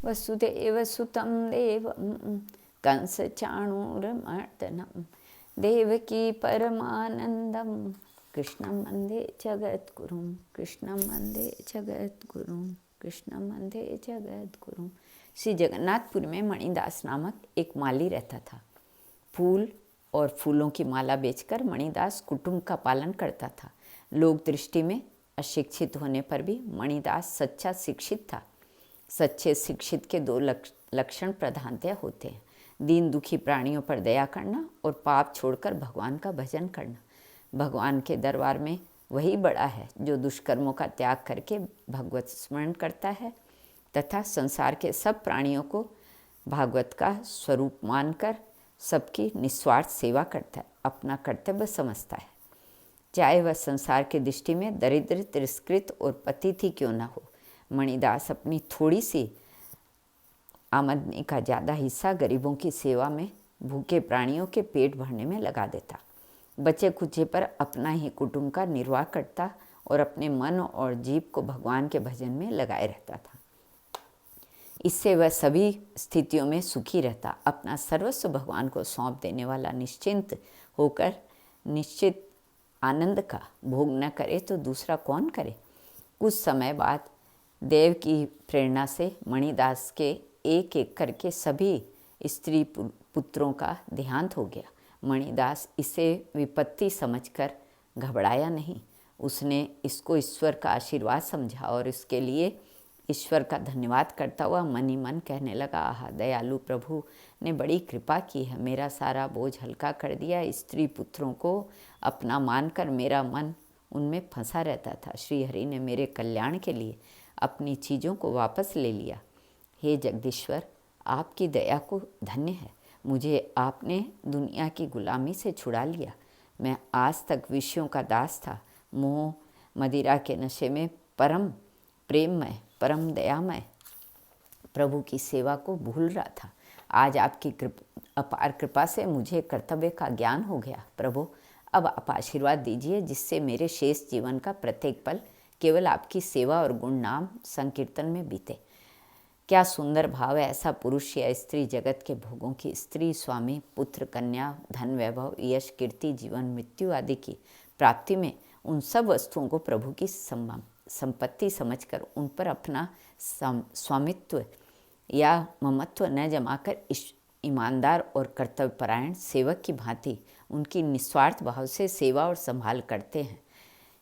वसुदेव सुतं देवं कंसचाणूरमर्दनं देवकी परमानंदं कृष्णं वन्दे जगद्गुरुं कृष्णं वन्दे जगद्गुरुं कृष्णं वन्दे जगद्गुरुं। श्री जगन्नाथपुरी में मणिदास नामक एक माली रहता था। फूल और फूलों की माला बेचकर मणिदास कुटुंब का पालन करता था। लोक दृष्टि में अशिक्षित होने पर भी मणिदास सच्चा शिक्षित था। सच्चे शिक्षित के दो लक्षण प्रधानतया होते हैं, दीन दुखी प्राणियों पर दया करना और पाप छोड़कर भगवान का भजन करना। भगवान के दरबार में वही बड़ा है जो दुष्कर्मों का त्याग करके भगवत स्मरण करता है तथा संसार के सब प्राणियों को भागवत का स्वरूप मानकर सबकी निस्वार्थ सेवा करता है, अपना कर्तव्य समझता है, चाहे वह संसार की दृष्टि में दरिद्र, तिरस्कृत और पतित ही क्यों न हो। मणिदास अपनी थोड़ी सी आमदनी का ज़्यादा हिस्सा गरीबों की सेवा में, भूखे प्राणियों के पेट भरने में लगा देता। बचे खुचे पर अपना ही कुटुंब का निर्वाह करता और अपने मन और जीव को भगवान के भजन में लगाए रहता था। इससे वह सभी स्थितियों में सुखी रहता। अपना सर्वस्व भगवान को सौंप देने वाला निश्चिंत होकर निश्चित आनंद का भोग न करे तो दूसरा कौन करे। कुछ समय बाद देव की प्रेरणा से मणिदास के एक एक करके सभी स्त्री पुत्रों का देहांत हो गया। मणिदास इसे विपत्ति समझकर घबराया नहीं। उसने इसको ईश्वर का आशीर्वाद समझा और इसके लिए ईश्वर का धन्यवाद करता हुआ मन ही मन कहने लगा, आहा, दयालु प्रभु ने बड़ी कृपा की है, मेरा सारा बोझ हल्का कर दिया। स्त्री पुत्रों को अपना मानकर मेरा मन उनमें फंसा रहता था। श्री हरि ने मेरे कल्याण के लिए अपनी चीज़ों को वापस ले लिया। हे जगदीश्वर, आपकी दया को धन्य है। मुझे आपने दुनिया की गुलामी से छुड़ा लिया। मैं आज तक विषयों का दास था, मोह मदिरा के नशे में परम प्रेममय, परम दयामय प्रभु की सेवा को भूल रहा था। आज आपकी अपार कृपा से मुझे कर्तव्य का ज्ञान हो गया। प्रभु, अब आप आशीर्वाद दीजिए जिससे मेरे शेष जीवन का प्रत्येक पल केवल आपकी सेवा और गुण नाम संकीर्तन में बीते। क्या सुंदर भाव है। ऐसा पुरुष या स्त्री जगत के भोगों की, स्त्री, स्वामी, पुत्र, कन्या, धन, वैभव, यश, कीर्ति, जीवन, मृत्यु आदि की प्राप्ति में उन सब वस्तुओं को प्रभु की संपत्ति समझकर उन पर अपना स्वामित्व या ममत्व न जमाकर ईमानदार और कर्तव्यपरायण सेवक की भांति उनकी निस्वार्थ भाव से सेवा और संभाल करते हैं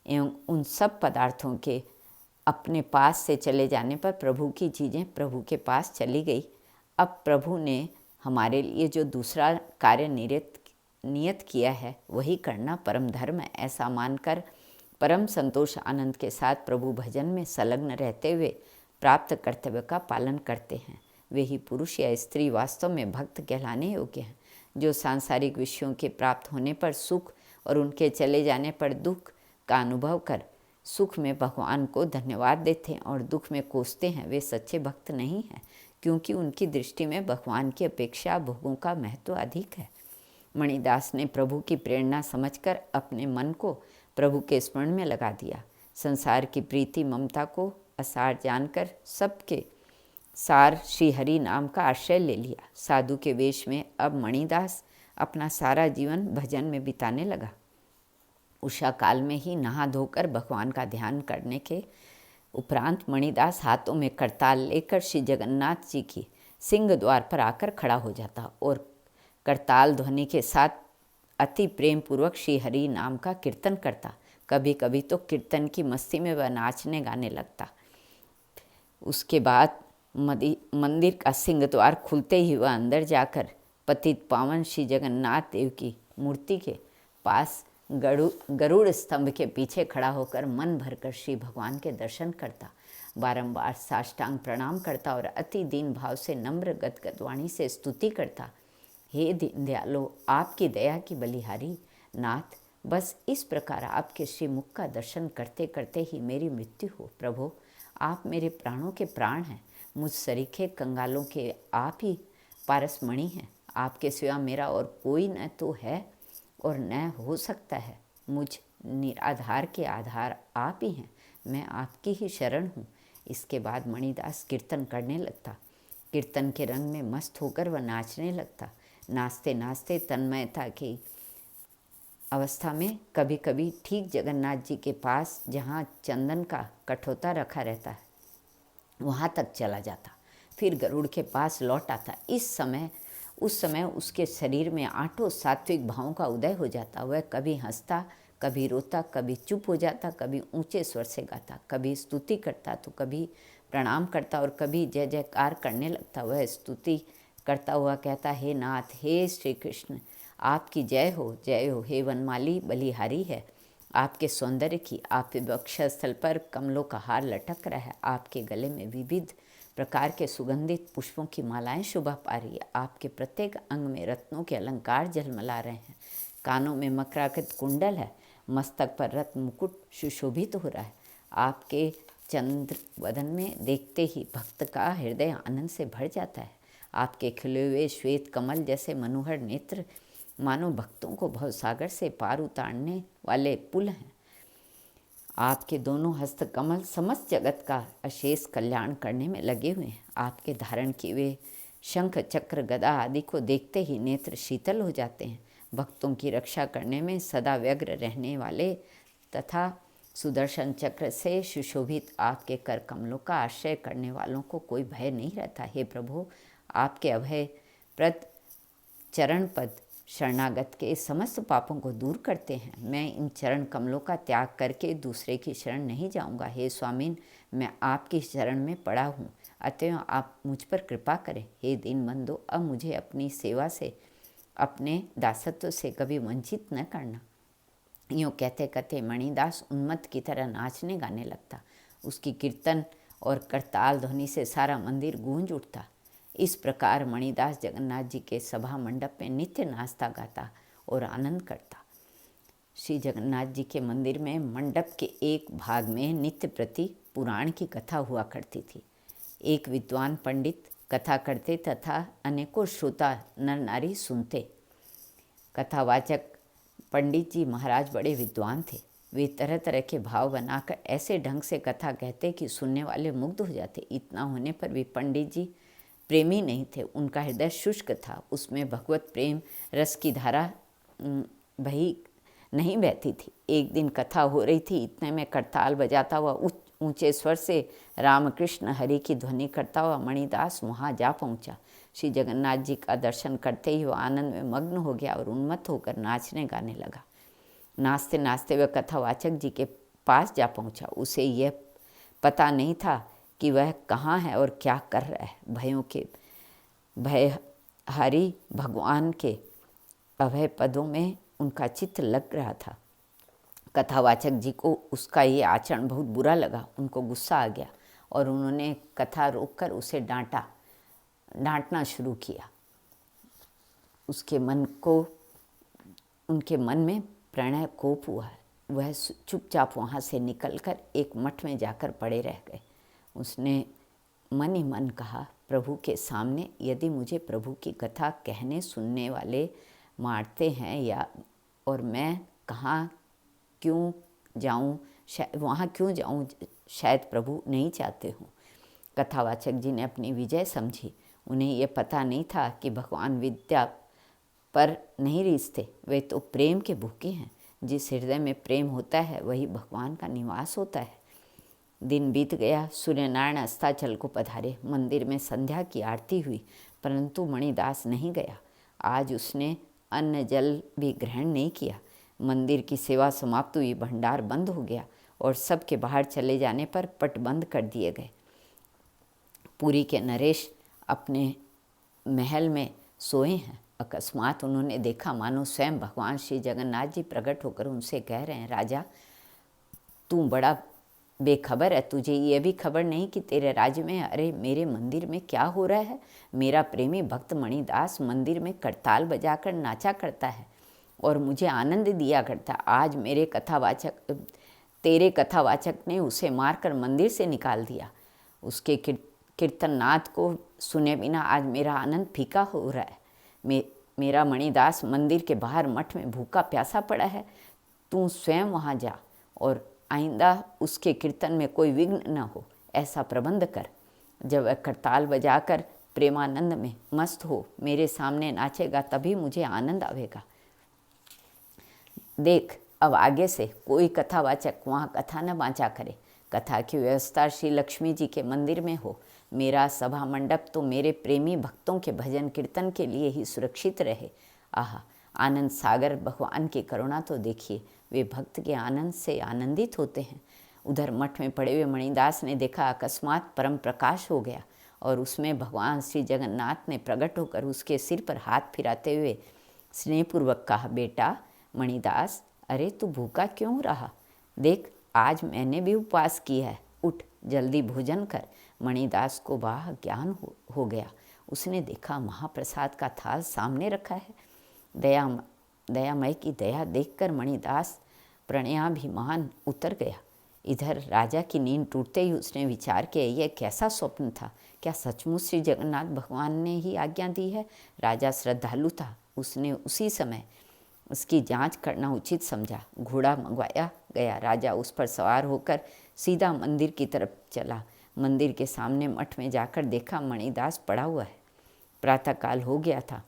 एवं उन सब पदार्थों के अपने पास से चले जाने पर प्रभु की चीज़ें प्रभु के पास चली गई। अब प्रभु ने हमारे लिए जो दूसरा कार्य नियत किया है वही करना परम धर्म है। ऐसा मानकर परम संतोष आनंद के साथ प्रभु भजन में संलग्न रहते हुए प्राप्त कर्तव्य का पालन करते हैं, वे ही पुरुष या स्त्री वास्तव में भक्त कहलाने योग्य हैं। जो सांसारिक विषयों के प्राप्त होने पर सुख और उनके चले जाने पर दुख का अनुभव कर सुख में भगवान को धन्यवाद देते हैं और दुख में कोसते हैं, वे सच्चे भक्त नहीं हैं, क्योंकि उनकी दृष्टि में भगवान की अपेक्षा भोगों का महत्व अधिक है। मणिदास ने प्रभु की प्रेरणा समझकर अपने मन को प्रभु के स्मरण में लगा दिया। संसार की प्रीति ममता को असार जानकर सबके सार श्री हरि नाम का आश्रय ले लिया। साधु के वेश में अब मणिदास अपना सारा जीवन भजन में बिताने लगा। उषा काल में ही नहा धोकर भगवान का ध्यान करने के उपरांत मणिदास हाथों में करताल लेकर श्री जगन्नाथ जी की सिंह द्वार पर आकर खड़ा हो जाता और करताल ध्वनि के साथ अति प्रेम पूर्वक श्री हरि नाम का कीर्तन करता। कभी कभी तो कीर्तन की मस्ती में वह नाचने गाने लगता। उसके बाद मंदिर का सिंह द्वार खुलते ही वह अंदर जाकर पतित पावन श्री जगन्नाथ देव की मूर्ति के पास गरुड़ स्तंभ के पीछे खड़ा होकर मन भरकर श्री भगवान के दर्शन करता, बारंबार साष्टांग प्रणाम करता और अति दीन भाव से नम्र गदगद वाणी से स्तुति करता। हे दयालो, आपकी दया की बलिहारी नाथ, बस इस प्रकार आपके श्री मुख का दर्शन करते करते ही मेरी मृत्यु हो। प्रभु, आप मेरे प्राणों के प्राण हैं, मुझ सरीखे कंगालों के आप ही पारसमणि हैं। आपके सिवा मेरा और कोई न तो है और न हो सकता है। मुझ निराधार के आधार आप ही हैं, मैं आपकी ही शरण हूँ। इसके बाद मणिदास कीर्तन करने लगता। कीर्तन के रंग में मस्त होकर वह नाचने लगता। नाचते नाचते तन्मयता की अवस्था में कभी कभी ठीक जगन्नाथ जी के पास जहाँ चंदन का कठोता रखा रहता है वहाँ तक चला जाता, फिर गरुड़ के पास लौट आता। उस समय उसके शरीर में आठों सात्विक भावों का उदय हो जाता। वह कभी हंसता, कभी रोता, कभी चुप हो जाता, कभी ऊंचे स्वर से गाता, कभी स्तुति करता तो कभी प्रणाम करता और कभी जय जयकार करने लगता। वह स्तुति करता हुआ कहता, हे नाथ, हे श्री कृष्ण, आपकी जय हो, हे वनमाली बलिहारी है, आपके सौंदर्य की। आपके वक्षस्थल पर कमलों का हार लटक रहा है, आपके गले में विविध प्रकार के सुगंधित पुष्पों की मालाएं शोभा पा रही है, आपके प्रत्येक अंग में रत्नों के अलंकार झलमला रहे हैं, कानों में मकराकृत कुंडल है, मस्तक पर रत्न मुकुट सुशोभित हो रहा है। आपके चंद्र वदन में देखते ही भक्त का हृदय आनंद से भर जाता है। आपके खिले हुए श्वेत कमल जैसे मनोहर नेत्र मानो भक्तों को भवसागर से पार उतारने वाले पुल हैं। आपके दोनों हस्त कमल समस्त जगत का अशेष कल्याण करने में लगे हुए हैं। आपके धारण किए हुए शंख चक्र गदा आदि को देखते ही नेत्र शीतल हो जाते हैं। भक्तों की रक्षा करने में सदा व्यग्र रहने वाले तथा सुदर्शन चक्र से सुशोभित आपके कर कमलों का आश्रय करने वालों को कोई भय नहीं रहता। हे प्रभु, आपके अभय प्रद चरण पद शरणागत के समस्त पापों को दूर करते हैं। मैं इन चरण कमलों का त्याग करके दूसरे की शरण नहीं जाऊंगा। हे स्वामीन, मैं आपकी शरण में पड़ा हूँ, अतएव आप मुझ पर कृपा करें। हे दीनबंधो, अब मुझे अपनी सेवा से, अपने दासत्व से कभी वंचित न करना। यूँ कहते कहते मणिदास उन्मत्त की तरह नाचने गाने लगता। उसकी कीर्तन और करताल ध्वनि से सारा मंदिर गूंज उठता। इस प्रकार मणिदास जगन्नाथ जी के सभा मंडप में नित्य नाचता गाता और आनंद करता। श्री जगन्नाथ जी के मंदिर में मंडप के एक भाग में नित्य प्रति पुराण की कथा हुआ करती थी। एक विद्वान पंडित कथा करते तथा अनेकों श्रोता नर नारी सुनते। कथावाचक पंडित जी महाराज बड़े विद्वान थे। वे तरह तरह के भाव बनाकर ऐसे ढंग से कथा कहते कि सुनने वाले मुग्ध हो जाते। इतना होने पर भी पंडित जी प्रेमी नहीं थे, उनका हृदय शुष्क था, उसमें भगवत प्रेम रस की धारा नहीं बहती थी। एक दिन कथा हो रही थी, इतने में करताल बजाता हुआ ऊंचे स्वर से रामकृष्ण हरि की ध्वनि करता हुआ मणिदास वहाँ जा पहुँचा। श्री जगन्नाथ जी का दर्शन करते ही वह आनंद में मग्न हो गया और उन्मत्त होकर नाचने गाने लगा। नाचते नाचते वह कथावाचक जी के पास जा पहुँचा। उसे यह पता नहीं था कि वह कहाँ है और क्या कर रहा है। भयहारी भगवान के अभय पदों में उनका चित्त लग रहा था। कथावाचक जी को उसका ये आचरण बहुत बुरा लगा। उनको गुस्सा आ गया और उन्होंने कथा रोककर उसे डांटना शुरू किया। उनके मन में प्रणय कोप हुआ। वह चुपचाप वहाँ से निकलकर एक मठ में जाकर पड़े रह गए। उसने मन ही मन कहा, प्रभु के सामने यदि मुझे प्रभु की कथा कहने सुनने वाले मारते हैं और मैं क्यों जाऊं, वहाँ क्यों जाऊं, शायद प्रभु नहीं चाहते हों। कथावाचक जी ने अपनी विजय समझी। उन्हें यह पता नहीं था कि भगवान विद्या पर नहीं रीझते, वे तो प्रेम के भूखे हैं। जिस हृदय में प्रेम होता है वही भगवान का निवास होता है। दिन बीत गया। सूर्यनारायण अस्ताचल को पधारे। मंदिर में संध्या की आरती हुई, परंतु मणिदास नहीं गया। आज उसने अन्न जल भी ग्रहण नहीं किया। मंदिर की सेवा समाप्त हुई, भंडार बंद हो गया और सबके बाहर चले जाने पर पट बंद कर दिए गए। पुरी के नरेश अपने महल में सोए हैं। अकस्मात उन्होंने देखा मानो स्वयं भगवान श्री जगन्नाथ जी प्रकट होकर उनसे कह रहे हैं, राजा तू बड़ा बेखबर है, तुझे ये भी खबर नहीं कि तेरे राज्य में, अरे मेरे मंदिर में क्या हो रहा है। मेरा प्रेमी भक्त मणिदास मंदिर में करताल बजाकर नाचा करता है और मुझे आनंद दिया करता। आज तेरे कथावाचक ने उसे मारकर मंदिर से निकाल दिया। उसके कीर्तननाद को सुने बिना आज मेरा आनंद फीका हो रहा है। मेरा मणिदास मंदिर के बाहर मठ में भूखा प्यासा पड़ा है। तू स्वयं वहाँ जा और आइंदा उसके कीर्तन में कोई विघ्न न हो, ऐसा प्रबंध कर। जब वह करताल बजाकर प्रेमानंद में मस्त हो मेरे सामने नाचेगा तभी मुझे आनंद आवेगा। देख अब आगे से कोई कथावाचक वहाँ कथा न बाँचा करे। कथा की व्यवस्था श्री लक्ष्मी जी के मंदिर में हो। मेरा सभा मंडप तो मेरे प्रेमी भक्तों के भजन कीर्तन के लिए ही सुरक्षित रहे। आहा, आनंद सागर भगवान की करुणा तो देखिए, वे भक्त के आनंद से आनंदित होते हैं। उधर मठ में पड़े हुए मणिदास ने देखा अकस्मात परम प्रकाश हो गया और उसमें भगवान श्री जगन्नाथ ने प्रकट होकर उसके सिर पर हाथ फिराते हुए स्नेहपूर्वक कहा, बेटा मणिदास, अरे तू भूखा क्यों रहा? देख आज मैंने भी उपवास किया है, उठ जल्दी भोजन कर। मणिदास को वाह ज्ञान हो गया। उसने देखा महाप्रसाद का थाल सामने रखा है। दयामय की दया देखकर मणिदास प्रणयाभिमान उतर गया। इधर राजा की नींद टूटते ही उसने विचार किया, यह कैसा स्वप्न था? क्या सचमुच श्री जगन्नाथ भगवान ने ही आज्ञा दी है? राजा श्रद्धालु था, उसने उसी समय उसकी जांच करना उचित समझा। घोड़ा मंगवाया गया। राजा उस पर सवार होकर सीधा मंदिर की तरफ चला। मंदिर के सामने मठ में जाकर देखा मणिदास पड़ा हुआ है। प्रातःकाल हो गया था।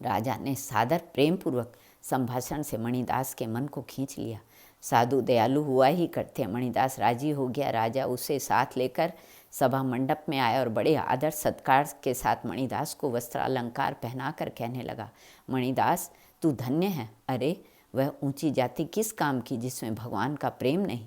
राजा ने सादर प्रेम पूर्वक संभाषण से मणिदास के मन को खींच लिया। साधु दयालु हुआ ही करते। मणिदास राजी हो गया। राजा उसे साथ लेकर सभा मंडप में आया और बड़े आदर सत्कार के साथ मणिदास को वस्त्र अलंकार पहनाकर कहने लगा, मणिदास तू धन्य है। अरे वह ऊंची जाति किस काम की जिसमें भगवान का प्रेम नहीं।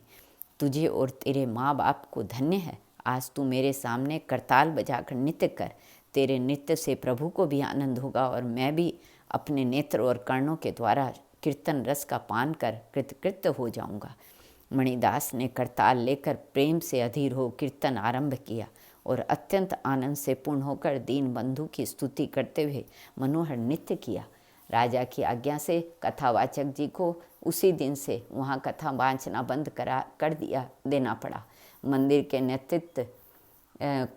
तुझे और तेरे माँ बाप को धन्य है। आज तू मेरे सामने करताल बजाकर नृत्य कर। तेरे नृत्य से प्रभु को भी आनंद होगा और मैं भी अपने नेत्र और कर्णों के द्वारा कीर्तन रस का पान कर कृतकृत्य हो जाऊंगा। मणिदास ने करताल लेकर प्रेम से अधीर हो कीर्तन आरंभ किया और अत्यंत आनंद से पूर्ण होकर दीन बंधु की स्तुति करते हुए मनोहर नृत्य किया। राजा की आज्ञा से कथावाचक जी को उसी दिन से वहाँ कथा वाचना बंद कर देना पड़ा। मंदिर के नेतृत्व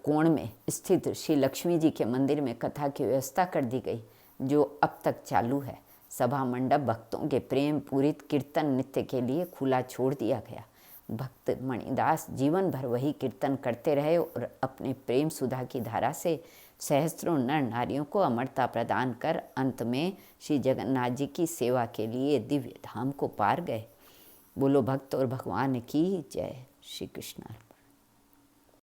कोण में स्थित श्री लक्ष्मी जी के मंदिर में कथा की व्यवस्था कर दी गई, जो अब तक चालू है। सभा मंडप भक्तों के प्रेम पूरित कीर्तन नृत्य के लिए खुला छोड़ दिया गया। भक्त मणिदास जीवन भर वही कीर्तन करते रहे और अपने प्रेम सुधा की धारा से सहस्त्रों नर नारियों को अमरता प्रदान कर अंत में श्री जगन्नाथ जी की सेवा के लिए दिव्य धाम को पार गए। बोलो भक्त और भगवान की जय। श्री कृष्ण।